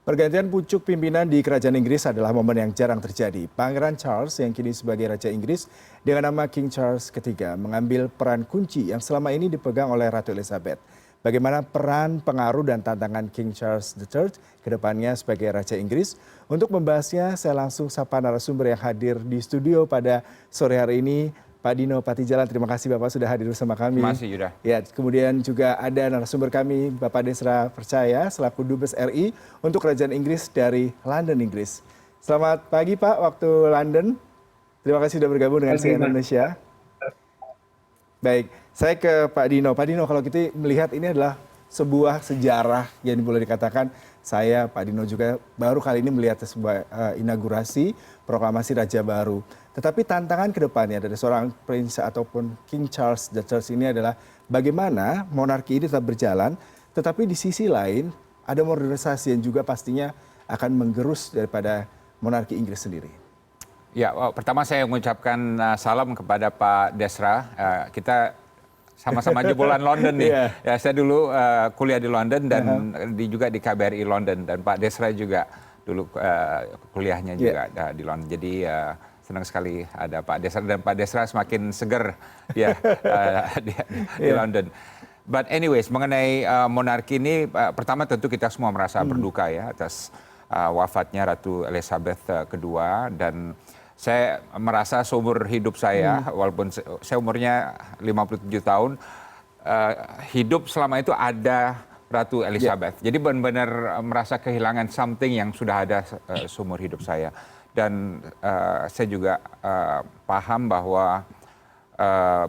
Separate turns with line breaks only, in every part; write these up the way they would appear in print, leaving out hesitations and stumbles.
Pergantian pucuk pimpinan di Kerajaan Inggris adalah momen yang jarang terjadi. Pangeran Charles yang kini sebagai Raja Inggris dengan nama King Charles III mengambil peran kunci yang selama ini dipegang oleh Ratu Elizabeth. Bagaimana peran, pengaruh, dan tantangan King Charles III ke depannya sebagai Raja Inggris? Untuk membahasnya, saya langsung sapa narasumber yang hadir di studio pada sore hari ini. Pak Dino Patijalan, terima kasih Bapak sudah hadir bersama kami.
Terima kasih Yuda.
Ya, kemudian juga ada narasumber kami, Bapak Desra Percaya, selaku Dubes RI untuk Kerajaan Inggris dari London, Inggris. Selamat pagi Pak, waktu London. Terima kasih sudah bergabung dengan CNN Indonesia. Baik, saya ke Pak Dino. Pak Dino, kalau kita melihat ini adalah sebuah sejarah yang boleh dikatakan saya, Pak Dino juga baru kali ini melihat sebuah inaugurasi proklamasi Raja Baru. Tetapi tantangan ke depannya dari seorang Prince ataupun King Charles III ini adalah bagaimana monarki ini tetap berjalan, tetapi di sisi lain ada modernisasi yang juga pastinya akan menggerus daripada monarki Inggris sendiri.
Ya, pertama saya mengucapkan salam kepada Pak Desra. Kita sama-sama jebolan London nih. Ya, saya dulu kuliah di London dan juga di KBRI London, dan Pak Desra juga dulu kuliahnya juga di London. Jadi senang sekali ada Pak Desra, dan Pak Desra semakin seger ya di London. But anyways, mengenai monarki ini, pertama tentu kita semua merasa berduka ya atas wafatnya Ratu Elizabeth II, dan saya merasa seumur hidup saya, walaupun saya umurnya 57 tahun, hidup selama itu ada Ratu Elizabeth. Jadi benar-benar merasa kehilangan something yang sudah ada seumur hidup saya. Dan saya juga paham bahwa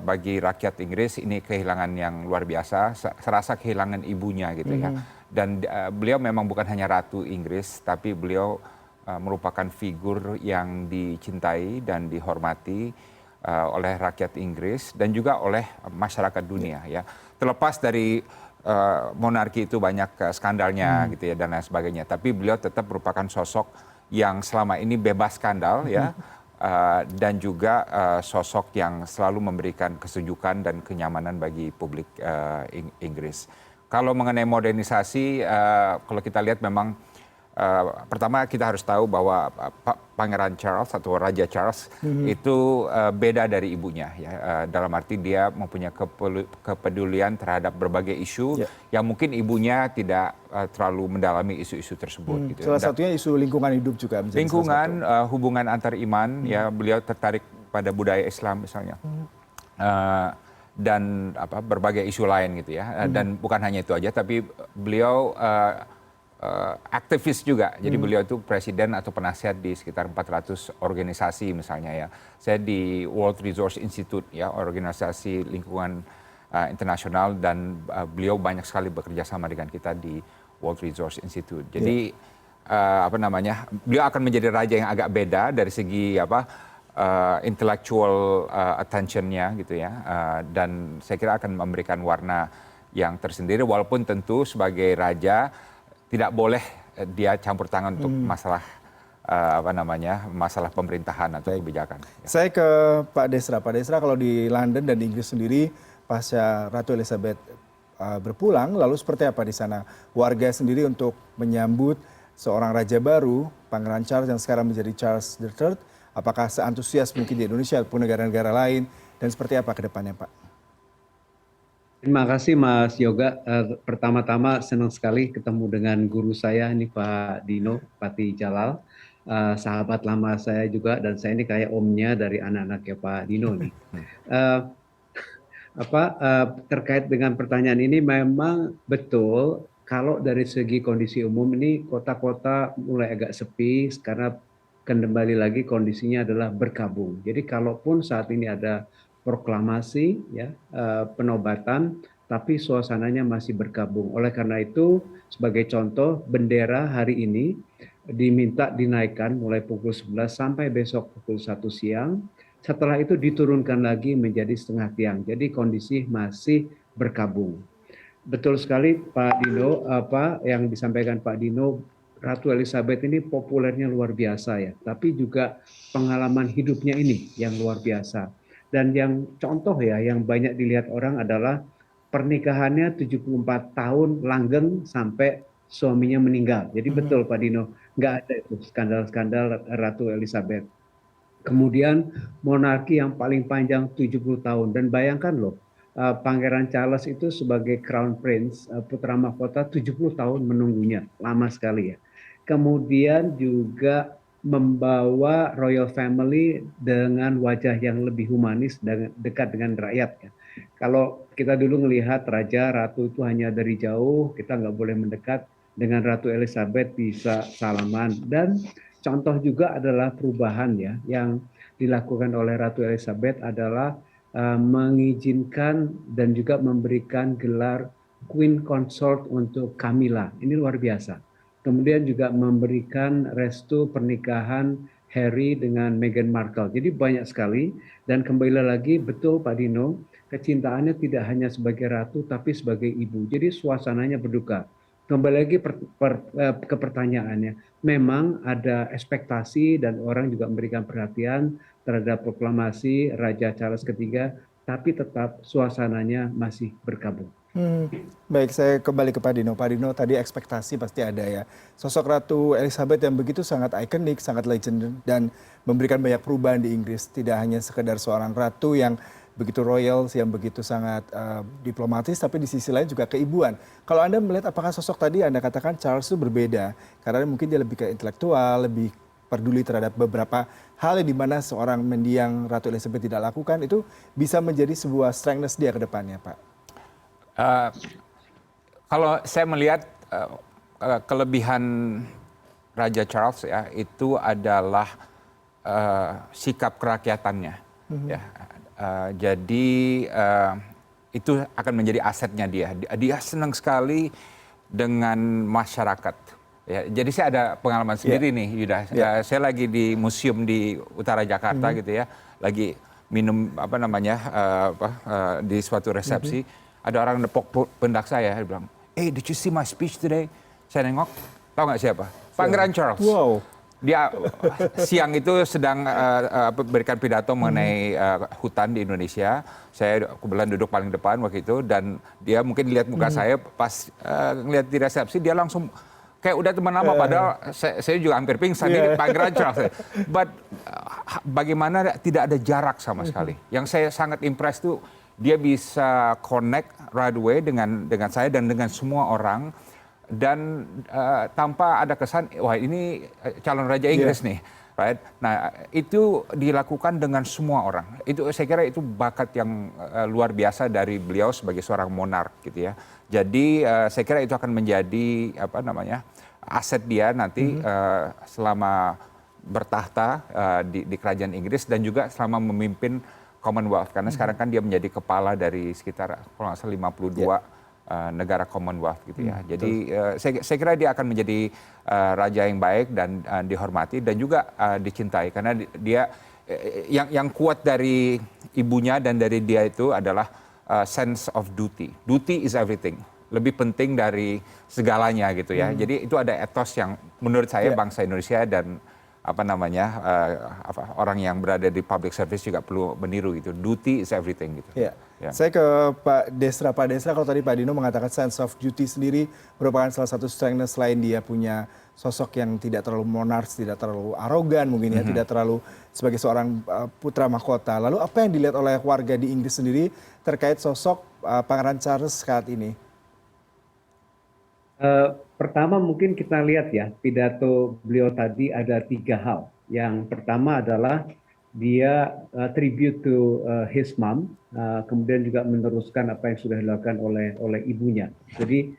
bagi rakyat Inggris ini kehilangan yang luar biasa, serasa kehilangan ibunya gitu ya. Dan beliau memang bukan hanya Ratu Inggris, tapi beliau merupakan figur yang dicintai dan dihormati oleh rakyat Inggris dan juga oleh masyarakat dunia ya. Terlepas dari monarki itu banyak skandalnya gitu ya dan lain sebagainya, tapi beliau tetap merupakan sosok yang selama ini bebas skandal ya, dan juga sosok yang selalu memberikan kesejukan dan kenyamanan bagi publik Inggris. Kalau mengenai modernisasi, kalau kita lihat memang pertama kita harus tahu bahwa Pangeran Charles atau Raja Charles itu beda dari ibunya ya, dalam arti dia mempunyai kepedulian terhadap berbagai isu yang mungkin ibunya tidak terlalu mendalami isu-isu tersebut gitu.
Salah satunya isu lingkungan hidup juga menjadi
lingkungan, hubungan antar iman ya, beliau tertarik pada budaya Islam misalnya. Dan berbagai isu lain gitu ya. Dan bukan hanya itu aja, tapi beliau aktivis juga. Jadi beliau itu presiden atau penasihat di sekitar 400 organisasi misalnya ya. Saya di World Resource Institute ya, organisasi lingkungan internasional, dan beliau banyak sekali bekerja sama dengan kita di World Resource Institute. Jadi beliau akan menjadi raja yang agak beda dari segi intellectual attention-nya gitu ya. Dan saya kira akan memberikan warna yang tersendiri, walaupun tentu sebagai raja tidak boleh dia campur tangan untuk masalah masalah pemerintahan atau kebijakan.
Saya ke Pak Desra. Pak Desra, kalau di London dan di Inggris sendiri pasca Ratu Elizabeth berpulang, lalu seperti apa di sana warga sendiri untuk menyambut seorang raja baru, Pangeran Charles yang sekarang menjadi Charles III? Apakah seantusias mungkin di Indonesia ataupun negara-negara lain, dan seperti apa ke depannya Pak?
Terima kasih Mas Yoga. Pertama-tama senang sekali ketemu dengan guru saya ini Pak Dino Patijalal, sahabat lama saya juga, dan saya ini kayak omnya dari anak-anaknya Pak Dino nih. Terkait dengan pertanyaan ini, memang betul kalau dari segi kondisi umum ini kota-kota mulai agak sepi karena kembali lagi kondisinya adalah berkabung. Jadi kalaupun saat ini ada proklamasi ya, penobatan, tapi suasananya masih berkabung. Oleh karena itu, sebagai contoh, bendera hari ini diminta dinaikkan mulai pukul 11 sampai besok pukul 1 siang. Setelah itu diturunkan lagi menjadi setengah tiang. Jadi kondisi masih berkabung. Betul sekali Pak Dino, apa yang disampaikan Pak Dino, Ratu Elizabeth ini populernya luar biasa ya, tapi juga pengalaman hidupnya ini yang luar biasa. Dan yang contoh ya, yang banyak dilihat orang adalah pernikahannya 74 tahun langgeng sampai suaminya meninggal. Jadi betul Pak Dino, nggak ada itu skandal-skandal Ratu Elizabeth. Kemudian monarki yang paling panjang 70 tahun. Dan bayangkan loh, Pangeran Charles itu sebagai Crown Prince, putra mahkota 70 tahun menunggunya. Lama sekali ya. Kemudian juga membawa royal family dengan wajah yang lebih humanis dan dekat dengan rakyat. Ya. Kalau kita dulu melihat raja, ratu itu hanya dari jauh, kita nggak boleh mendekat. Dengan Ratu Elizabeth bisa salaman. Dan contoh juga adalah perubahan ya yang dilakukan oleh Ratu Elizabeth adalah mengizinkan dan juga memberikan gelar Queen Consort untuk Camilla. Ini luar biasa. Kemudian juga memberikan restu pernikahan Harry dengan Meghan Markle. Jadi banyak sekali dan kembali lagi betul Pak Dino, kecintaannya tidak hanya sebagai ratu tapi sebagai ibu. Jadi suasananya berduka. Kembali lagi ke pertanyaannya, memang ada ekspektasi dan orang juga memberikan perhatian terhadap proklamasi Raja Charles III, tapi tetap suasananya masih berkabut.
Baik, saya kembali ke Pak Dino. Pak Dino, tadi ekspektasi pasti ada ya. Sosok Ratu Elizabeth yang begitu sangat ikonik, sangat legend, dan memberikan banyak perubahan di Inggris. Tidak hanya sekedar seorang ratu yang begitu royal, yang begitu sangat diplomatis, tapi di sisi lain juga keibuan. Kalau Anda melihat apakah sosok tadi Anda katakan Charles itu berbeda, karena mungkin dia lebih ke intelektual, lebih peduli terhadap beberapa hal yang dimana seorang mendiang Ratu Elizabeth tidak lakukan, itu bisa menjadi sebuah strengthness dia ke depannya, Pak.
Kalau saya melihat kelebihan Raja Charles ya itu adalah sikap kerakyatannya. Ya. Jadi itu akan menjadi asetnya dia. Dia senang sekali dengan masyarakat. Ya, jadi saya ada pengalaman sendiri nih, Yuda. Saya lagi di museum di utara Jakarta gitu ya, lagi minum apa namanya di suatu resepsi. Ada orang nepok pundak saya, dia bilang, "Hey, did you see my speech today?" Saya nengok, tahu nggak siapa? Pangeran Charles.
Wow.
Dia siang itu sedang berikan pidato mengenai hutan di Indonesia. Saya kebetulan duduk paling depan waktu itu, dan dia mungkin lihat muka saya pas ngeliat di resepsi, dia langsung kayak udah teman lama, padahal saya juga hampir pingsan. Ini Pangeran Charles. But bagaimana tidak ada jarak sama sekali. Yang saya sangat impress tuh, dia bisa connect right away dengan saya dan dengan semua orang, dan tanpa ada kesan wah ini calon raja Inggris nih, right? Nah, itu dilakukan dengan semua orang. Itu saya kira itu bakat yang luar biasa dari beliau sebagai seorang monark gitu ya. Jadi saya kira itu akan menjadi apa namanya aset dia nanti selama bertahta di kerajaan Inggris dan juga selama memimpin Commonwealth, karena sekarang kan dia menjadi kepala dari sekitar kalau nggak salah 52 negara Commonwealth gitu ya. Jadi saya kira dia akan menjadi raja yang baik dan dihormati dan juga dicintai, karena dia yang kuat dari ibunya dan dari dia itu adalah sense of duty. Duty is everything. Lebih penting dari segalanya gitu ya. Jadi itu ada etos yang menurut saya bangsa Indonesia dan apa namanya orang yang berada di public service juga perlu meniru itu. Duty is everything gitu.
Ya. Saya ke Pak Desra. Pak Desra, kalau tadi Pak Dino mengatakan sense of duty sendiri merupakan salah satu strength selain dia punya sosok yang tidak terlalu monarch, tidak terlalu arogan mungkin ya, tidak terlalu sebagai seorang putra mahkota. Lalu apa yang dilihat oleh warga di Inggris sendiri terkait sosok Pangeran Charles saat ini?
Pertama mungkin kita lihat ya, pidato beliau tadi ada 3 hal. Yang pertama adalah dia tribute to his mom, kemudian juga meneruskan apa yang sudah dilakukan oleh ibunya. Jadi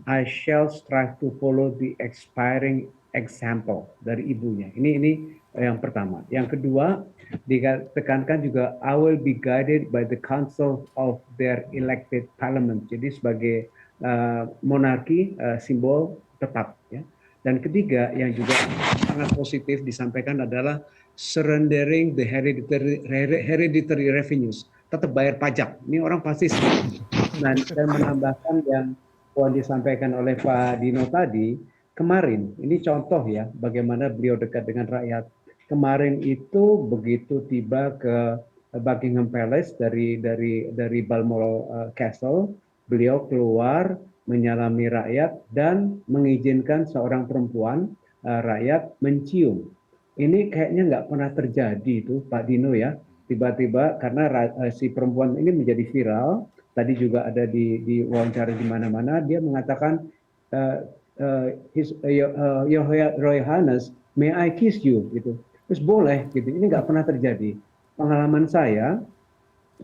I shall strive to follow the expiring example dari ibunya. Ini yang pertama. Yang kedua, ditekankan juga I will be guided by the counsel of their elected parliament. Jadi sebagai monarki simbol tetap ya. Dan ketiga yang juga sangat positif disampaikan adalah surrendering the hereditary revenues, tetap bayar pajak. Ini orang pasti. Dan menambahkan yang disampaikan oleh Pak Dino tadi, kemarin ini contoh ya bagaimana beliau dekat dengan rakyat. Kemarin itu begitu tiba ke Buckingham Palace dari Balmoral Castle, beliau keluar menyalami rakyat dan mengizinkan seorang perempuan rakyat mencium. Ini kayaknya nggak pernah terjadi itu Pak Dino ya. Tiba-tiba karena si perempuan ini menjadi viral, tadi juga ada di wawancara di mana-mana, dia mengatakan uh, Your Royal Highness, may I kiss you gitu. Terus boleh gitu. Ini nggak pernah terjadi. Pengalaman saya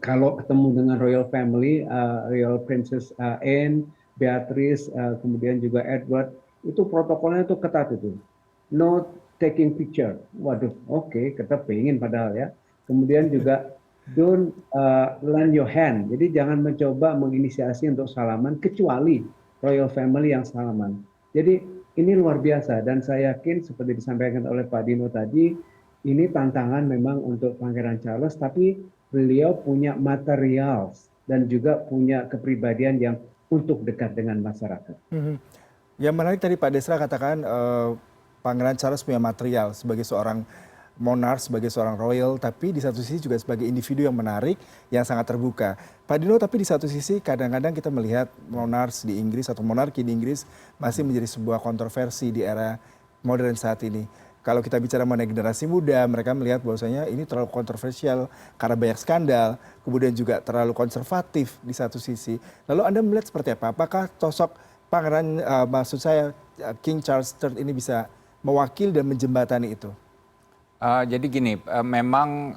kalau ketemu dengan royal family, Royal Princess Anne, Beatrice, kemudian juga Edward, itu protokolnya itu ketat itu. No taking picture. Waduh, oke, kita pengen padahal ya. Kemudian juga don't lend your hand. Jadi jangan mencoba menginisiasi untuk salaman kecuali royal family yang salaman. Jadi ini luar biasa dan saya yakin seperti disampaikan oleh Pak Dino tadi, ini tantangan memang untuk Pangeran Charles, tapi beliau punya material dan juga punya kepribadian yang untuk dekat dengan masyarakat.
Yang menarik tadi Pak Desra katakan Pangeran Charles punya material sebagai seorang monark, sebagai seorang royal, tapi di satu sisi juga sebagai individu yang menarik, yang sangat terbuka. Pak Dino, tapi di satu sisi kadang-kadang kita melihat monark di Inggris atau monarki di Inggris masih menjadi sebuah kontroversi di era modern saat ini. Kalau kita bicara mengenai generasi muda, mereka melihat bahwasanya ini terlalu kontroversial karena banyak skandal, kemudian juga terlalu konservatif di satu sisi. Lalu Anda melihat seperti apa? Apakah sosok Pangeran, maksud saya King Charles III ini bisa mewakili dan menjembatani itu?
Jadi gini, memang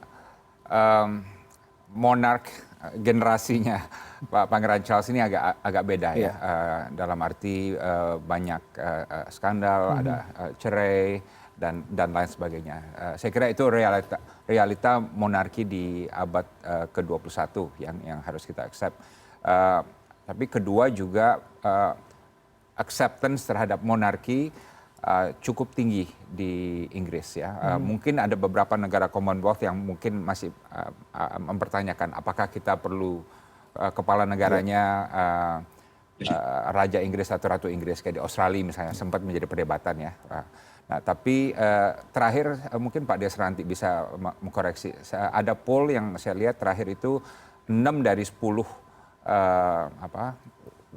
monark generasinya Pak Pangeran Charles ini agak beda ya. Dalam arti banyak skandal, ada cerai dan lain sebagainya. Saya kira itu realita monarki di abad ke-21 yang harus kita accept. Tapi kedua juga acceptance terhadap monarki cukup tinggi di Inggris ya. Mungkin ada beberapa negara Commonwealth yang mungkin masih mempertanyakan apakah kita perlu kepala negaranya Raja Inggris atau Ratu Inggris, kayak di Australia misalnya sempat menjadi perdebatan ya. Nah, tapi terakhir mungkin Pak Desra nanti bisa mengkoreksi. Ada poll yang saya lihat terakhir itu 6 dari 10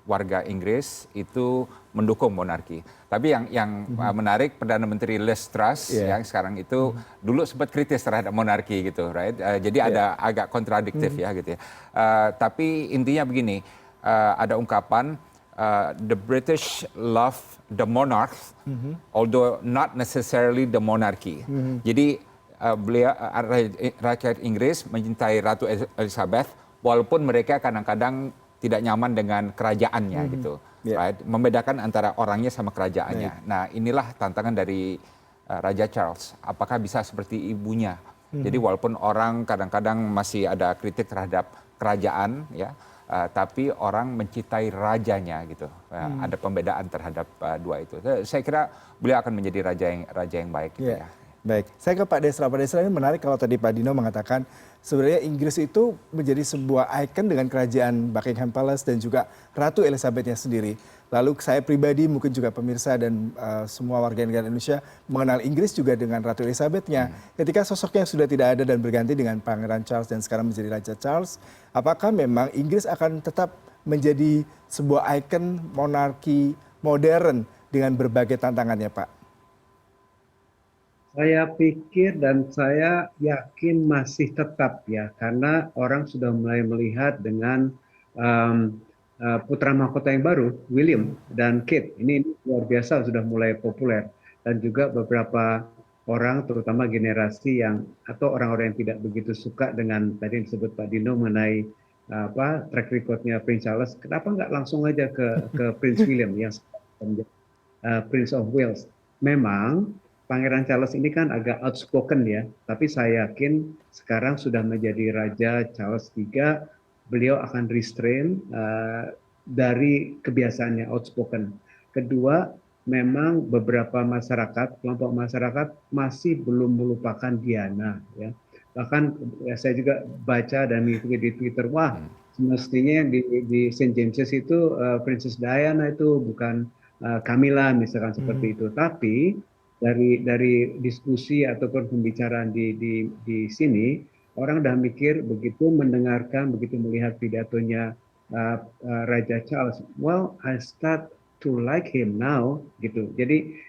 warga Inggris itu mendukung monarki. Tapi yang menarik, Perdana Menteri Liz Truss yang sekarang itu dulu sempat kritis terhadap monarki gitu, right? Jadi ada agak kontradiktif ya gitu ya. Tapi intinya begini, ada ungkapan the British love the monarch, although not necessarily the monarchy. Jadi beliau rakyat Inggris mencintai Ratu Elizabeth, walaupun mereka kadang-kadang tidak nyaman dengan kerajaannya gitu, right? Membedakan antara orangnya sama kerajaannya. Nah, inilah tantangan dari Raja Charles. Apakah bisa seperti ibunya? Jadi walaupun orang kadang-kadang masih ada kritik terhadap kerajaan, ya, tapi orang mencintai rajanya gitu. Ada pembedaan terhadap dua itu. Saya kira beliau akan menjadi raja yang baik gitu ya.
Baik, saya ke Pak Desra. Pak Desra, ini menarik kalau tadi Pak Dino mengatakan sebenarnya Inggris itu menjadi sebuah ikon dengan kerajaan Buckingham Palace dan juga Ratu Elizabethnya sendiri. Lalu saya pribadi, mungkin juga pemirsa dan semua warga negara Indonesia mengenal Inggris juga dengan Ratu Elizabethnya. Ketika sosoknya sudah tidak ada dan berganti dengan Pangeran Charles dan sekarang menjadi Raja Charles, apakah memang Inggris akan tetap menjadi sebuah ikon monarki modern dengan berbagai tantangannya, Pak?
Saya pikir dan saya yakin masih tetap ya, karena orang sudah mulai melihat dengan putra mahkota yang baru, William dan Kate. Ini luar biasa sudah mulai populer. Dan juga beberapa orang, terutama generasi yang atau orang-orang yang tidak begitu suka dengan tadi yang disebut Pak Dino mengenai track recordnya Prince Charles. Kenapa nggak langsung aja ke Prince William yang Prince of Wales? Memang Pangeran Charles ini kan agak outspoken ya, tapi saya yakin sekarang sudah menjadi Raja Charles III, beliau akan restrain dari kebiasaannya outspoken. Kedua, memang beberapa masyarakat, kelompok masyarakat masih belum melupakan Diana. Ya. Bahkan saya juga baca dan mengikuti di Twitter, wah semestinya di St. James's itu Princess Diana itu bukan Camilla misalkan seperti itu. Tapi dari diskusi ataupun pembicaraan di sini, orang udah mikir begitu mendengarkan, begitu melihat pidatonya Raja Charles. Well, I start to like him now, gitu. Jadi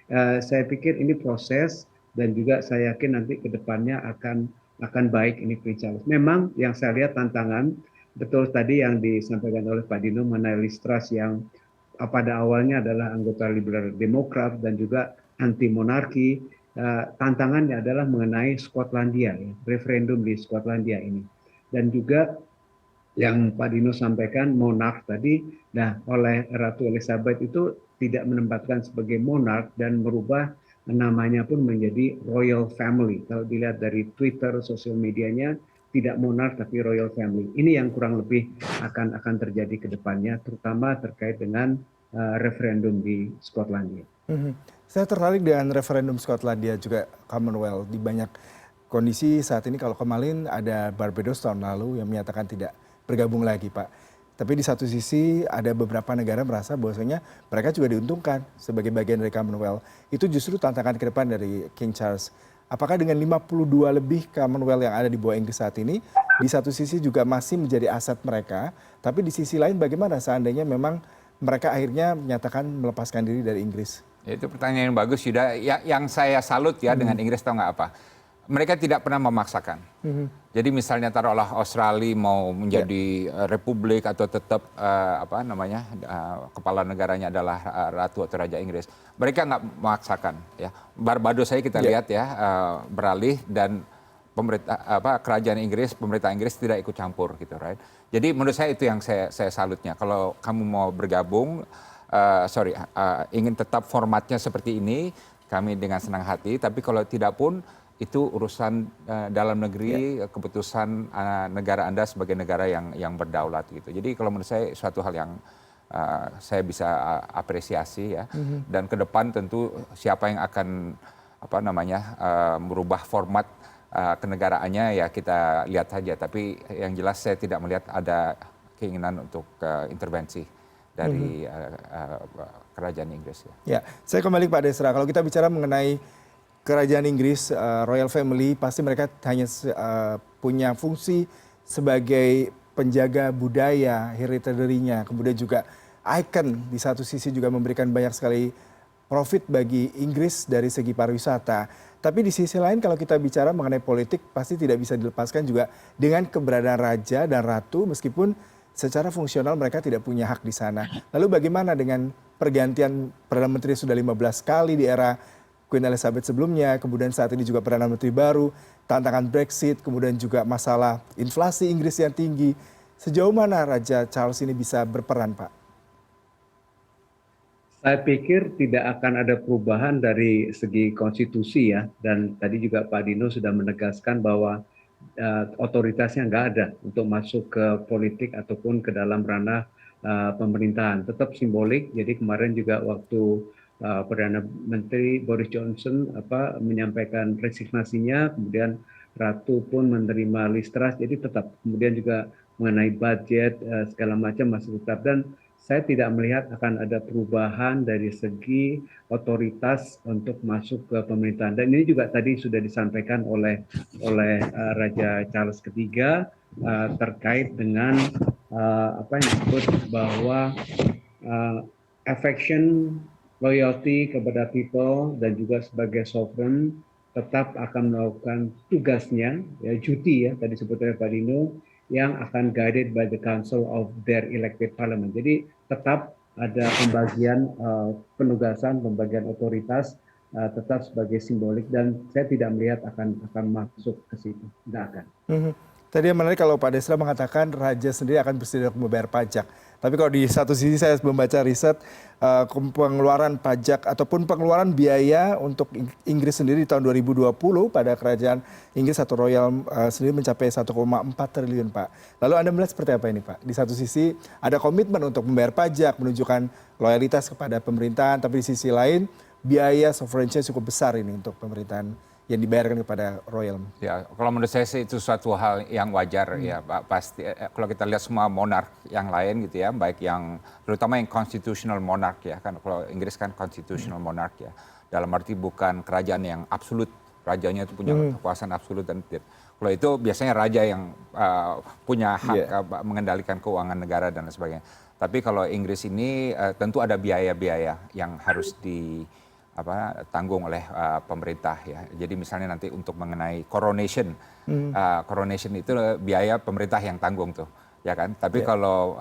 saya pikir ini proses dan juga saya yakin nanti ke depannya akan baik ini Prince Charles. Memang yang saya lihat tantangan betul tadi yang disampaikan oleh Pak Dino mengenai Liz Truss yang pada awalnya adalah anggota Liberal Demokrat dan juga anti monarki. Tantangannya adalah mengenai Skotlandia, ya, referendum di Skotlandia ini. Dan juga yang Pak Dino sampaikan monark tadi, nah oleh Ratu Elizabeth itu tidak menempatkan sebagai monark dan merubah namanya pun menjadi royal family. Kalau dilihat dari Twitter, sosial medianya, tidak monark tapi royal family. Ini yang kurang lebih akan terjadi ke depannya, terutama terkait dengan referendum di Skotlandia.
Saya tertarik dengan referendum Skotlandia juga Commonwealth di banyak kondisi saat ini. Kalau kemarin ada Barbados tahun lalu yang menyatakan tidak bergabung lagi, Pak. Tapi di satu sisi ada beberapa negara merasa bahwasanya mereka juga diuntungkan sebagai bagian dari Commonwealth. Itu justru tantangan ke depan dari King Charles. Apakah dengan 52 lebih Commonwealth yang ada di bawah Inggris saat ini, di satu sisi juga masih menjadi aset mereka, tapi di sisi lain bagaimana seandainya memang mereka akhirnya menyatakan melepaskan diri dari Inggris?
Itu pertanyaan yang bagus, Yuda. Yang saya salut ya dengan Inggris, tahu nggak apa? Mereka tidak pernah memaksakan. Jadi misalnya taruhlah Australia mau menjadi republik atau tetap kepala negaranya adalah ratu atau raja Inggris, mereka nggak memaksakan. Ya, Barbados saya kita lihat ya beralih dan kerajaan Inggris, pemerintah Inggris tidak ikut campur gitu, right? Jadi menurut saya itu yang saya salutnya. Kalau kamu mau bergabung, ingin tetap formatnya seperti ini, kami dengan senang hati. Tapi kalau tidak pun, itu urusan dalam negeri, keputusan negara Anda sebagai negara yang berdaulat gitu. Jadi kalau menurut saya suatu hal yang saya bisa apresiasi ya. Dan ke depan tentu siapa yang akan merubah format kenegaraannya ya kita lihat saja. Tapi yang jelas saya tidak melihat ada keinginan untuk intervensi dari kerajaan Inggris.
Ya, saya kembali ke Pak Desra. Kalau kita bicara mengenai kerajaan Inggris, Royal Family, pasti mereka hanya punya fungsi sebagai penjaga budaya, heritage-nya, kemudian juga icon di satu sisi juga memberikan banyak sekali profit bagi Inggris dari segi pariwisata. Tapi di sisi lain kalau kita bicara mengenai politik, pasti tidak bisa dilepaskan juga dengan keberadaan raja dan ratu meskipun secara fungsional mereka tidak punya hak di sana. Lalu bagaimana dengan pergantian Perdana Menteri sudah 15 kali di era Queen Elizabeth sebelumnya, kemudian saat ini juga Perdana Menteri baru, tantangan Brexit, kemudian juga masalah inflasi Inggris yang tinggi. Sejauh mana Raja Charles ini bisa berperan, Pak?
Saya pikir tidak akan ada perubahan dari segi konstitusi ya, dan tadi juga Pak Dino sudah menegaskan bahwa otoritasnya nggak ada untuk masuk ke politik ataupun ke dalam ranah pemerintahan. Tetap simbolik. Jadi kemarin juga waktu Perdana Menteri Boris Johnson menyampaikan resignasinya, kemudian Ratu pun menerima Liz Truss. Jadi tetap. Kemudian juga mengenai budget segala macam masih tetap, dan saya tidak melihat akan ada perubahan dari segi otoritas untuk masuk ke pemerintahan. Dan ini juga tadi sudah disampaikan oleh Raja Charles III terkait dengan apa yang disebut bahwa affection, loyalty kepada people dan juga sebagai sovereign tetap akan melakukan tugasnya, ya, duty ya tadi sebut oleh Pak Dino, yang akan guided by the council of their elected parliament. Jadi tetap ada pembagian penugasan, pembagian otoritas tetap sebagai simbolik, dan saya tidak melihat akan masuk ke situ, tidak akan.
Tadi yang menarik kalau Pak Desra mengatakan raja sendiri akan bersedia membayar pajak. Tapi kalau di satu sisi saya membaca riset pengeluaran pajak ataupun pengeluaran biaya untuk Inggris sendiri di tahun 2020 pada kerajaan Inggris atau Royal sendiri mencapai 1,4 triliun, Pak. Lalu Anda melihat seperti apa ini, Pak? Di satu sisi ada komitmen untuk membayar pajak, menunjukkan loyalitas kepada pemerintahan, tapi di sisi lain biaya sovereignty cukup besar ini untuk pemerintahan yang dibayarkan kepada Royal.
Ya, kalau menurut saya sih itu suatu hal yang wajar ya, Pak. Pasti kalau kita lihat semua monark yang lain gitu ya, baik yang terutama yang constitutional monarch ya kan, kalau Inggris kan constitutional monarch ya. Dalam arti bukan kerajaan yang absolut rajanya itu punya kekuasaan absolut dan kalau itu biasanya raja yang punya hak mengendalikan keuangan negara dan sebagainya. Tapi kalau Inggris ini tentu ada biaya-biaya yang harus tanggung oleh pemerintah ya. Jadi misalnya nanti untuk mengenai coronation, coronation itu biaya pemerintah yang tanggung tuh, ya kan. Tapi kalau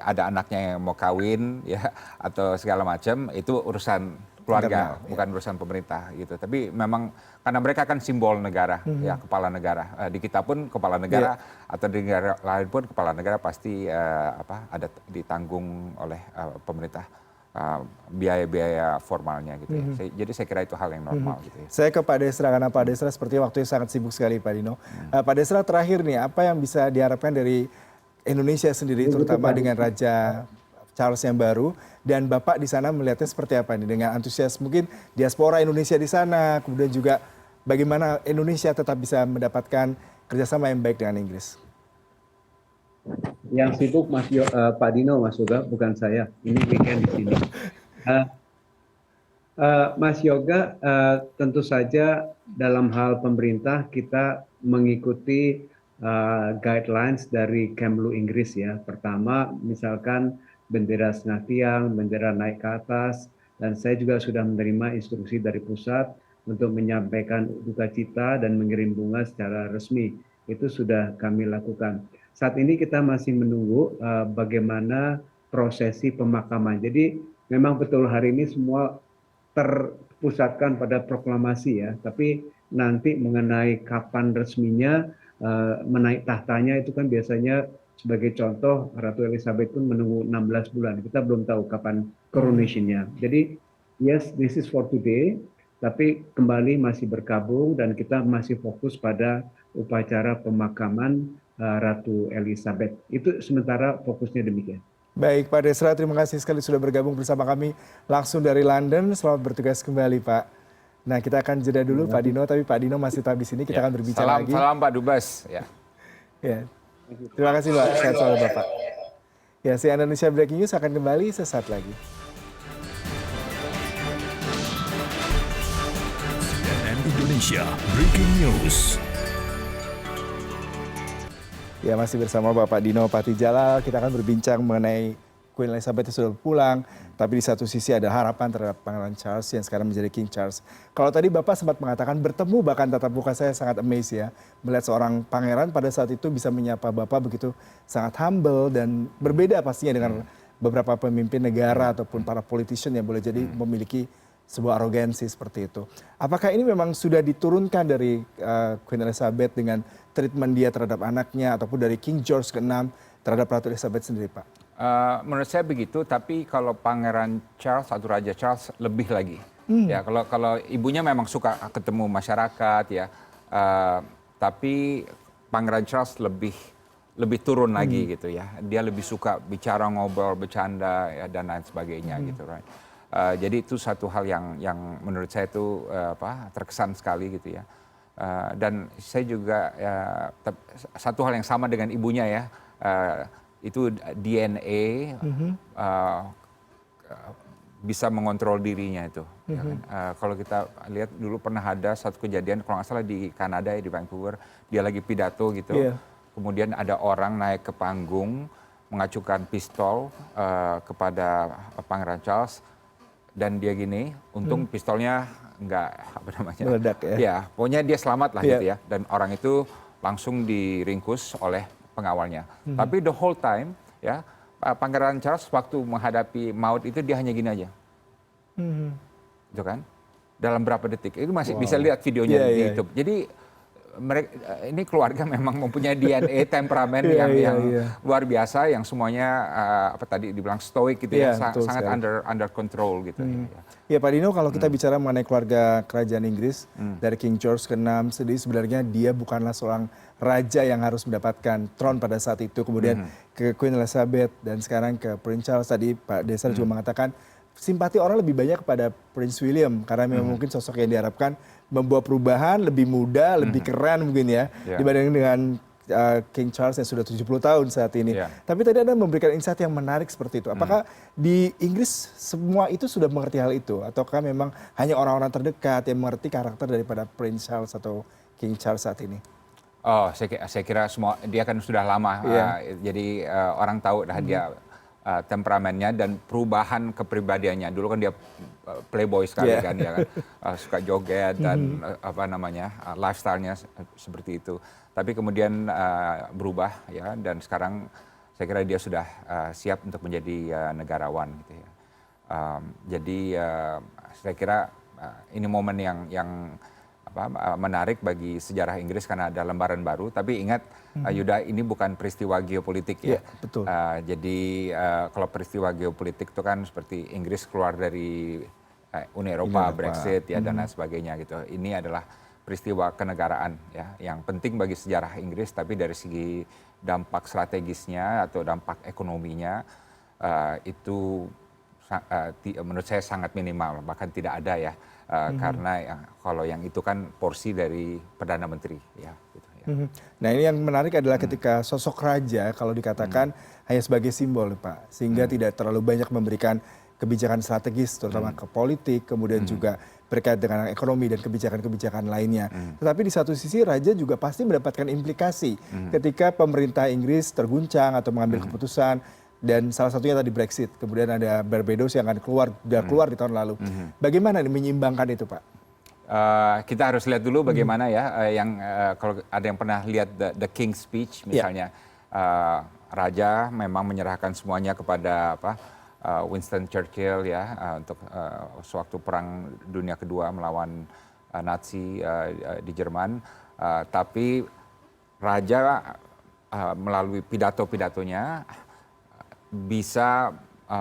ada anaknya yang mau kawin ya atau segala macam itu urusan keluarga, bukan urusan pemerintah gitu. Tapi memang karena mereka kan simbol negara, ya kepala negara. Di kita pun kepala negara atau di negara lain pun kepala negara pasti ada ditanggung oleh pemerintah biaya-biaya formalnya gitu. Jadi saya kira itu hal yang normal gitu ya.
Saya ke Pak Desra karena Pak Desra sepertinya waktunya sangat sibuk sekali Pak Dino. Pak Desra terakhir nih, apa yang bisa diharapkan dari Indonesia sendiri terutama dengan Raja Charles yang baru dan Bapak di sana melihatnya seperti apa nih dengan antusias mungkin diaspora Indonesia di sana, kemudian juga bagaimana Indonesia tetap bisa mendapatkan kerjasama yang baik dengan Inggris.
Yang sibuk Pak Dino, Mas Yoga, bukan saya. Ini weekend di sini. Mas Yoga, tentu saja dalam hal pemerintah kita mengikuti guidelines dari Kemlu Inggris ya. Pertama, misalkan bendera setengah tiang, bendera naik ke atas, dan saya juga sudah menerima instruksi dari pusat untuk menyampaikan duka cita dan mengirim bunga secara resmi. Itu sudah kami lakukan. Saat ini kita masih menunggu bagaimana prosesi pemakaman. Jadi memang betul hari ini semua terpusatkan pada proklamasi ya, tapi nanti mengenai kapan resminya menaik tahtanya itu kan biasanya sebagai contoh Ratu Elizabeth pun menunggu 16 bulan. Kita belum tahu kapan coronation-nya. Jadi yes, this is for today, tapi kembali masih berkabung dan kita masih fokus pada upacara pemakaman Ratu Elizabeth. Itu sementara fokusnya demikian.
Baik Pak Desra, terima kasih sekali sudah bergabung bersama kami langsung dari London. Selamat bertugas kembali Pak. Nah kita akan jeda dulu Pak Dino, tapi Pak Dino masih tetap di sini, kita akan berbicara lagi.
Salam Pak Dubes. Ya.
Terima kasih Pak, sehat selalu Bapak. Ya, CNN Indonesia Breaking News akan kembali sesaat lagi.
CNN Indonesia Breaking News.
Ya, masih bersama Bapak Dino Patijalal, kita akan berbincang mengenai Queen Elizabeth yang sudah pulang, tapi di satu sisi ada harapan terhadap Pangeran Charles yang sekarang menjadi King Charles. Kalau tadi Bapak sempat mengatakan bertemu, bahkan tatap muka saya sangat amazed ya, melihat seorang pangeran pada saat itu bisa menyapa Bapak begitu sangat humble dan berbeda pastinya dengan beberapa pemimpin negara ataupun para politician yang boleh jadi memiliki sebuah arogansi seperti itu. Apakah ini memang sudah diturunkan dari Queen Elizabeth dengan treatment dia terhadap anaknya ataupun dari King George ke-6 terhadap Ratu Elizabeth sendiri Pak?
Menurut saya begitu, tapi kalau Pangeran Charles atau Raja Charles lebih lagi. Ya, kalau ibunya memang suka ketemu masyarakat ya, tapi Pangeran Charles lebih turun lagi gitu ya. Dia lebih suka bicara, ngobrol, bercanda ya, dan lain sebagainya gitu, right. Jadi itu satu hal yang menurut saya itu terkesan sekali gitu ya. Dan saya juga satu hal yang sama dengan ibunya ya. Itu DNA bisa mengontrol dirinya itu. Ya kan? Kalau kita lihat dulu pernah ada satu kejadian, kalau nggak salah di Kanada ya, di Vancouver, dia lagi pidato gitu, kemudian ada orang naik ke panggung mengacukan pistol kepada Pangeran Charles dan dia gini, untung pistolnya nggak
meledak ya.
Ya, pokoknya dia selamat lah gitu ya, dan orang itu langsung diringkus oleh pengawalnya. Tapi the whole time ya Pangeran Charles waktu menghadapi maut itu dia hanya gini aja. Itu kan dalam berapa detik itu masih bisa lihat videonya di YouTube. Jadi mereka ini keluarga memang mempunyai DNA temperamen yang luar biasa yang semuanya tadi dibilang stoik gitu ya, sangat under control gitu.
Ya Pak Dino, kalau kita bicara mengenai keluarga kerajaan Inggris dari King George ke-6 sendiri, sebenarnya dia bukanlah seorang raja yang harus mendapatkan tron pada saat itu, kemudian ke Queen Elizabeth dan sekarang ke Prince Charles. Tadi Pak Desra juga mengatakan simpati orang lebih banyak kepada Prince William karena memang mungkin sosok yang diharapkan membawa perubahan, lebih muda, lebih keren mungkin ya dibanding dengan King Charles yang sudah 70 tahun saat ini.
Iya.
Tapi tadi Anda memberikan insight yang menarik seperti itu. Apakah di Inggris semua itu sudah mengerti hal itu? Ataukah memang hanya orang-orang terdekat yang mengerti karakter daripada Prince Charles atau King Charles saat ini?
Oh, saya kira semua dia kan sudah lama, jadi orang tahu dah dia temperamennya dan perubahan kepribadiannya. Dulu kan dia playboy sekali kan, dia kan suka joget dan lifestyle-nya seperti itu. Tapi kemudian berubah ya, dan sekarang saya kira dia sudah siap untuk menjadi negarawan gitu ya. Jadi saya kira ini momen yang menarik bagi sejarah Inggris karena ada lembaran baru. Tapi ingat Yuda, ini bukan peristiwa geopolitik ya.
Betul.
Jadi kalau peristiwa geopolitik itu kan seperti Inggris keluar dari Uni Eropa, Brexit ya dan lain sebagainya gitu. Ini adalah peristiwa kenegaraan ya yang penting bagi sejarah Inggris, tapi dari segi dampak strategisnya atau dampak ekonominya itu menurut saya sangat minimal, bahkan tidak ada ya. Karena kalau yang itu kan porsi dari Perdana Menteri ya. Gitu, ya.
Nah ini yang menarik adalah ketika sosok raja kalau dikatakan hanya sebagai simbol Pak, sehingga tidak terlalu banyak memberikan kebijakan strategis terutama ke politik, kemudian juga berkait dengan ekonomi dan kebijakan-kebijakan lainnya. Tetapi di satu sisi raja juga pasti mendapatkan implikasi ketika pemerintah Inggris terguncang atau mengambil keputusan. Dan salah satunya tadi Brexit, kemudian ada Barbados yang akan keluar di tahun lalu. Bagaimana nih menyeimbangkan itu Pak?
Kita harus lihat dulu bagaimana ya, kalau ada yang pernah lihat The King's Speech misalnya, raja memang menyerahkan semuanya kepada Winston Churchill ya untuk sewaktu Perang Dunia Kedua melawan Nazi di Jerman, tapi raja melalui pidato-pidatonya bisa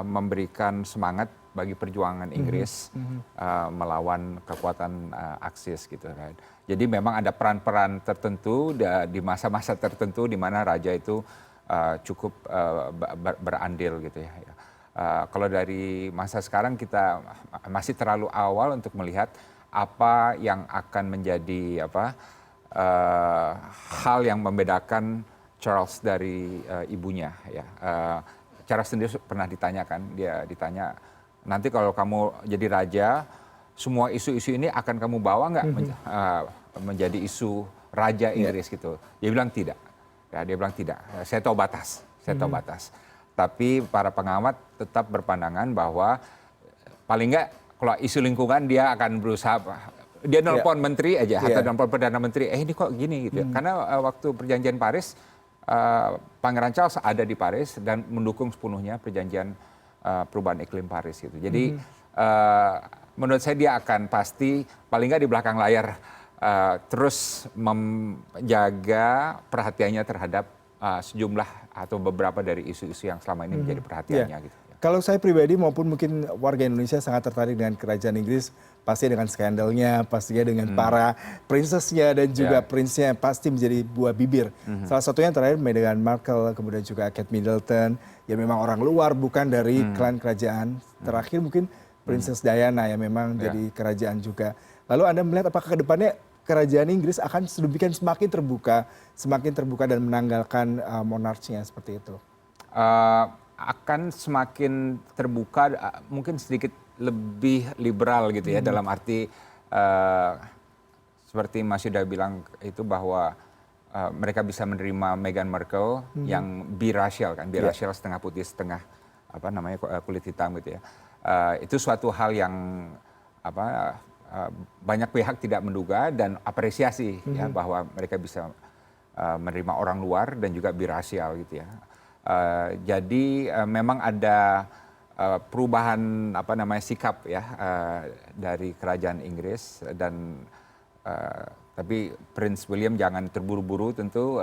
memberikan semangat bagi perjuangan Inggris melawan kekuatan Aksis gitu kan. Jadi memang ada peran-peran tertentu di masa-masa tertentu di mana raja itu cukup berandil gitu ya. Kalau dari masa sekarang kita masih terlalu awal untuk melihat apa yang akan menjadi hal yang membedakan Charles dari ibunya ya. Charles sendiri pernah ditanyakan, dia ditanya, nanti kalau kamu jadi raja, semua isu-isu ini akan kamu bawa nggak menjadi isu raja Inggris gitu? Dia bilang tidak. Ya, dia bilang tidak. Saya tahu batas. Tapi para pengamat tetap berpandangan bahwa paling nggak kalau isu lingkungan dia akan berusaha. Dia nelpon menteri aja atau nelpon perdana menteri. Ini kok gini gitu. Karena waktu perjanjian Paris, Pangeran Charles ada di Paris dan mendukung sepenuhnya perjanjian perubahan iklim Paris gitu. Jadi menurut saya dia akan pasti paling nggak di belakang layar terus menjaga perhatiannya terhadap sejumlah atau beberapa dari isu-isu yang selama ini menjadi perhatiannya gitu.
Kalau saya pribadi maupun mungkin warga Indonesia sangat tertarik dengan kerajaan Inggris, pasti dengan skandalnya, pastinya dengan para princessnya dan juga prince-nya pasti menjadi buah bibir. Salah satunya terakhir Meghan Markle, kemudian juga Kate Middleton, yang memang orang luar bukan dari klan kerajaan. Terakhir mungkin Princess Diana yang memang dari kerajaan juga. Lalu Anda melihat apakah ke depannya kerajaan Inggris akan sedemikian semakin terbuka dan menanggalkan monarchnya seperti itu?
Akan semakin terbuka, mungkin sedikit lebih liberal gitu ya, dalam arti seperti Mas Yuda bilang itu bahwa mereka bisa menerima Meghan Markle yang birasial kan, birasial setengah putih setengah kulit hitam gitu ya. Itu suatu hal yang banyak pihak tidak menduga dan apresiasi ya, bahwa mereka bisa menerima orang luar dan juga birasial gitu ya. Jadi memang ada perubahan sikap ya dari kerajaan Inggris dan tapi Prince William jangan terburu-buru tentu.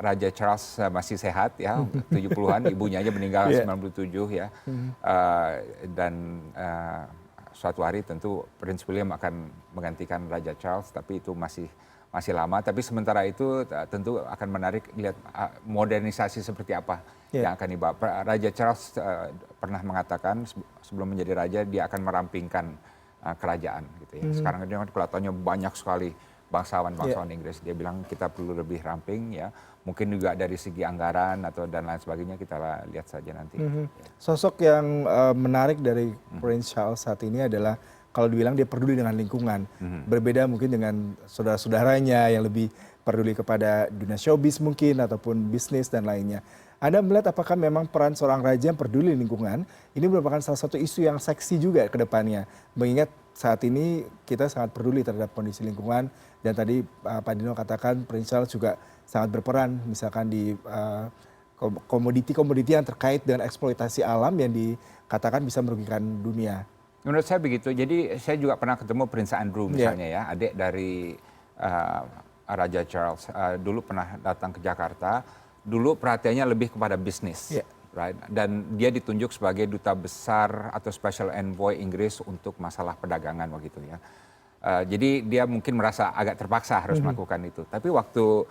Raja Charles masih sehat ya, 70-an, ibunya aja meninggal 97 ya. Dan suatu hari tentu Prince William akan menggantikan Raja Charles, tapi itu masih lama. Tapi sementara itu tentu akan menarik lihat modernisasi seperti apa yang akan dibawa. Raja Charles pernah mengatakan sebelum menjadi raja dia akan merampingkan kerajaan gitu ya. Sekarang dia kan kelihatannya banyak sekali bangsawan Inggris. Dia bilang kita perlu lebih ramping ya. Mungkin juga dari segi anggaran atau dan lain sebagainya kita lihat saja nanti.
Sosok yang menarik dari Prince Charles saat ini adalah kalau dibilang dia peduli dengan lingkungan. Berbeda mungkin dengan saudara-saudaranya yang lebih peduli kepada dunia showbiz mungkin ataupun bisnis dan lainnya. Anda melihat apakah memang peran seorang raja yang peduli lingkungan ini merupakan salah satu isu yang seksi juga ke depannya. Mengingat saat ini kita sangat peduli terhadap kondisi lingkungan dan tadi Pak Dino katakan Prince Charles juga sangat berperan misalkan di komoditi-komoditi yang terkait dengan eksploitasi alam yang dikatakan bisa merugikan dunia.
Menurut saya begitu. Jadi saya juga pernah ketemu Prince Andrew misalnya ya, adik dari Raja Charles. Dulu pernah datang ke Jakarta. Dulu perhatiannya lebih kepada bisnis, right? Dan dia ditunjuk sebagai duta besar atau special envoy Inggris untuk masalah perdagangan begitu ya. Jadi dia mungkin merasa agak terpaksa harus melakukan itu. Tapi waktu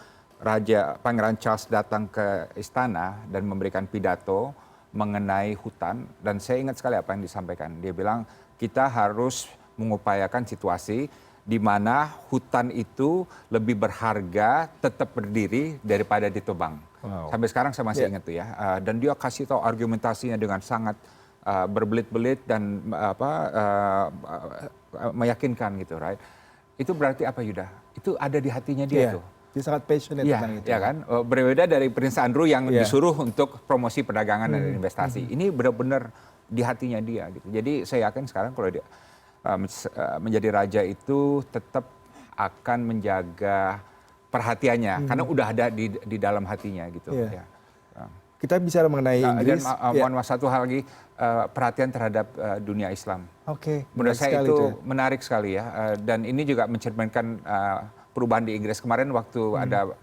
Pangeran Charles datang ke istana dan memberikan pidato mengenai hutan, dan saya ingat sekali apa yang disampaikan. Dia bilang kita harus mengupayakan situasi di mana hutan itu lebih berharga tetap berdiri daripada ditebang. Wow. Sampai sekarang saya masih ingat tuh ya. Dan dia kasih tahu argumentasinya dengan sangat berbelit-belit dan meyakinkan gitu, right? Itu berarti apa Yuda? Itu ada di hatinya dia tuh.
Dia sangat passionate tentang itu.
Ya kan? Berbeda dari Prince Andrew yang disuruh untuk promosi perdagangan dan investasi. Ini benar-benar di hatinya dia gitu. Jadi saya yakin sekarang kalau dia menjadi raja itu tetap akan menjaga perhatiannya karena udah ada di dalam hatinya gitu. Ya.
Kita bicara mengenai Inggris.
Dan mohon satu hal lagi, perhatian terhadap dunia Islam.
Oke.
Menurut saya itu menarik sekali ya. Dan ini juga mencerminkan perubahan di Inggris kemarin waktu ada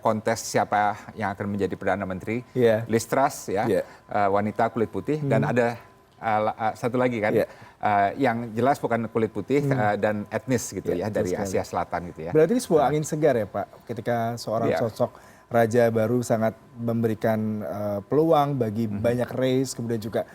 kontes siapa yang akan menjadi perdana menteri. Liz Truss ya, wanita kulit putih, dan ada satu lagi kan yang jelas bukan kulit putih dan etnis gitu ya dari Asia Selatan gitu ya.
Berarti ini sebuah angin segar ya Pak, ketika seorang sosok raja baru sangat memberikan peluang bagi banyak race, kemudian juga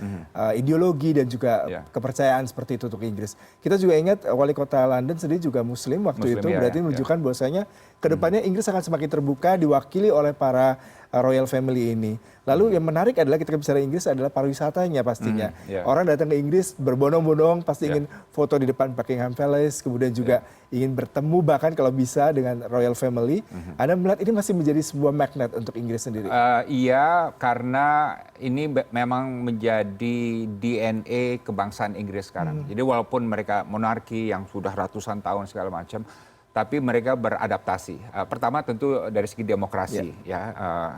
ideologi dan juga kepercayaan seperti itu untuk Inggris. Kita juga ingat wali kota London sendiri juga Muslim waktu itu, berarti menunjukkan bahwasanya kedepannya Inggris akan semakin terbuka diwakili oleh para royal family ini. Lalu yang menarik adalah ketika bicara Inggris adalah pariwisatanya pastinya. Orang datang ke Inggris berbondong-bondong pasti ingin foto di depan Buckingham Palace, kemudian juga ingin bertemu bahkan kalau bisa dengan royal family. Anda melihat ini masih menjadi sebuah magnet untuk Inggris sendiri?
Iya, karena ini memang menjadi DNA kebangsaan Inggris sekarang. Jadi walaupun mereka monarki yang sudah ratusan tahun segala macam, tapi mereka beradaptasi. Pertama tentu dari segi demokrasi,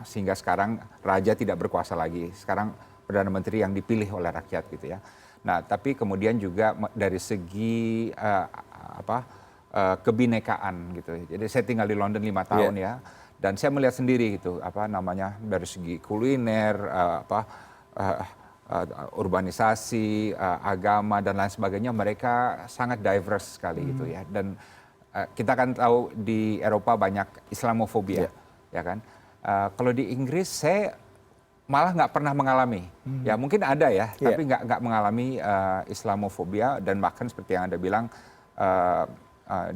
sehingga sekarang raja tidak berkuasa lagi. Sekarang perdana menteri yang dipilih oleh rakyat gitu ya. Nah, tapi kemudian juga dari segi kebinekaan gitu. Jadi saya tinggal di London 5 tahun ya. Dan saya melihat sendiri gitu, dari segi kuliner, urbanisasi, agama dan lain sebagainya, mereka sangat diverse sekali gitu ya. Dan kita kan tahu di Eropa banyak Islamofobia, ya kan? Kalau di Inggris saya malah nggak pernah mengalami, ya mungkin ada ya, tapi nggak mengalami Islamofobia, dan bahkan seperti yang Anda bilang.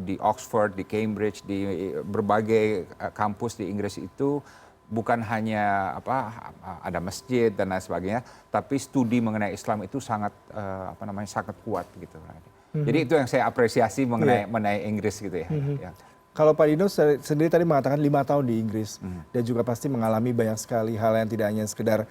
Di Oxford, di Cambridge, di berbagai kampus di Inggris itu bukan hanya ada masjid dan lain sebagainya, tapi studi mengenai Islam itu sangat sangat kuat gitu. Jadi itu yang saya apresiasi mengenai Inggris gitu ya.
Kalau Pak Dino sendiri tadi mengatakan 5 tahun di Inggris dan juga pasti mengalami banyak sekali hal yang tidak hanya sekedar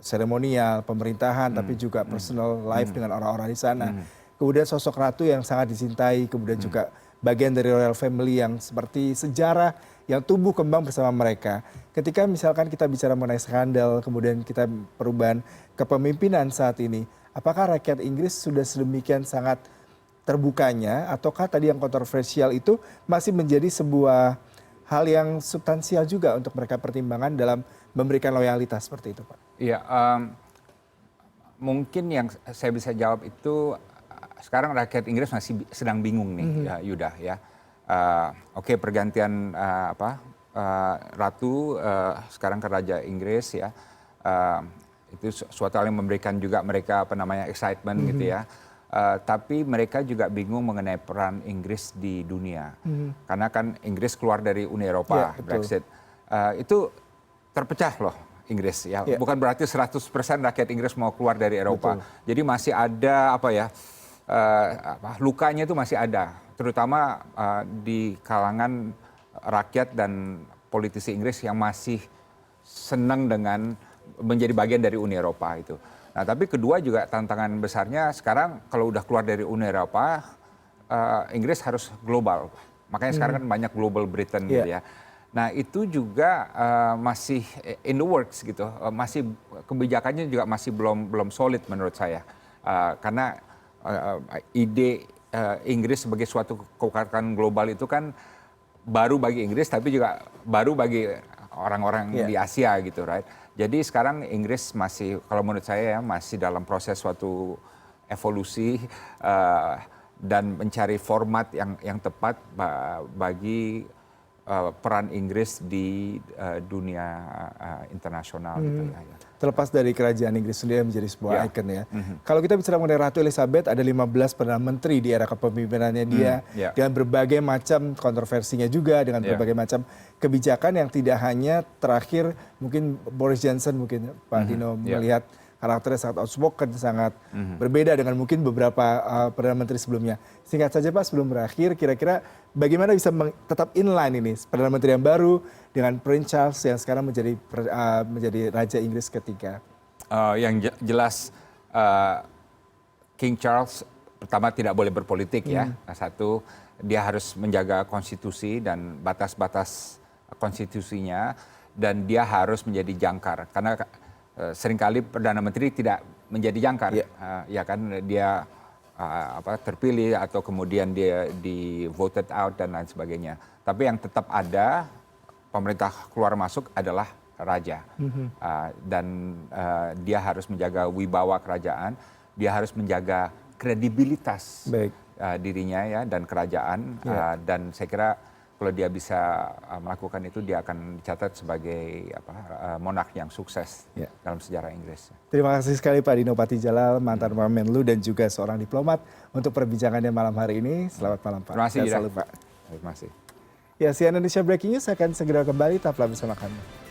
seremonial, pemerintahan, tapi juga personal life dengan orang-orang di sana. Kemudian sosok ratu yang sangat dicintai, kemudian juga bagian dari royal family yang seperti sejarah yang tumbuh kembang bersama mereka. Ketika misalkan kita bicara mengenai skandal, kemudian kita perubahan kepemimpinan saat ini, apakah rakyat Inggris sudah sedemikian sangat terbukanya, ataukah tadi yang kontroversial itu masih menjadi sebuah hal yang substansial juga untuk mereka pertimbangan dalam memberikan loyalitas seperti itu Pak?
Iya, mungkin yang saya bisa jawab itu, sekarang rakyat Inggris masih sedang bingung nih, ya, Yuda ya. Oke, pergantian ratu sekarang ke Raja Inggris ya. Itu suatu hal yang memberikan juga mereka excitement gitu ya. tapi mereka juga bingung mengenai peran Inggris di dunia. Karena kan Inggris keluar dari Uni Eropa, Brexit. Itu terpecah loh Inggris ya. Bukan berarti 100% rakyat Inggris mau keluar dari Eropa. Jadi masih ada lukanya itu masih ada. Terutama di kalangan rakyat dan politisi Inggris yang masih senang dengan menjadi bagian dari Uni Eropa itu. Nah, tapi kedua juga tantangan besarnya sekarang kalau udah keluar dari Uni Eropa, Inggris harus global. Makanya sekarang kan banyak Global Britain gitu ya. Nah, itu juga masih in the works gitu. Masih kebijakannya juga masih belum solid menurut saya. Karena ide Inggris sebagai suatu kekuatan global itu kan baru bagi Inggris tapi juga baru bagi orang-orang di Asia gitu, right? Jadi sekarang Inggris masih, kalau menurut saya ya, masih dalam proses suatu evolusi dan mencari format yang tepat bagi peran Inggris di dunia internasional gitu ya.
Terlepas dari kerajaan Inggris sendiri yang menjadi sebuah ikon ya. Kalau kita bicara mengenai Ratu Elizabeth, ada 15 Perdana Menteri di era kepemimpinannya dia, dengan berbagai macam kontroversinya juga, dengan berbagai macam kebijakan yang tidak hanya terakhir, mungkin Boris Johnson, mungkin Pak Dino melihat karakternya sangat outspoken, sangat berbeda dengan mungkin beberapa Perdana Menteri sebelumnya. Singkat saja Pak, sebelum berakhir, kira-kira bagaimana bisa tetap inline ini Perdana Menteri yang baru dengan Prince Charles yang sekarang menjadi Raja Inggris ketiga?
Yang jelas King Charles pertama tidak boleh berpolitik ya. Satu, dia harus menjaga konstitusi dan batas-batas konstitusinya, dan dia harus menjadi jangkar. Karena seringkali Perdana Menteri tidak menjadi jangkar. Ya kan, dia terpilih atau kemudian dia di voted out dan lain sebagainya. Tapi yang tetap ada, pemerintah keluar masuk adalah raja. Dan dia harus menjaga wibawa kerajaan, dia harus menjaga kredibilitas dirinya ya dan kerajaan. Dan saya kira kalau dia bisa melakukan itu, dia akan dicatat sebagai monark yang sukses dalam sejarah Inggris.
Terima kasih sekali Pak Dino Patijalal, mantan Wamenlu dan juga seorang diplomat, untuk perbincangannya malam hari ini. Selamat malam Pak.
Terima kasih.
Selalu Pak.
Terima kasih.
Ya, CNN Indonesia Breaking News akan segera kembali, tetaplah bersama kami.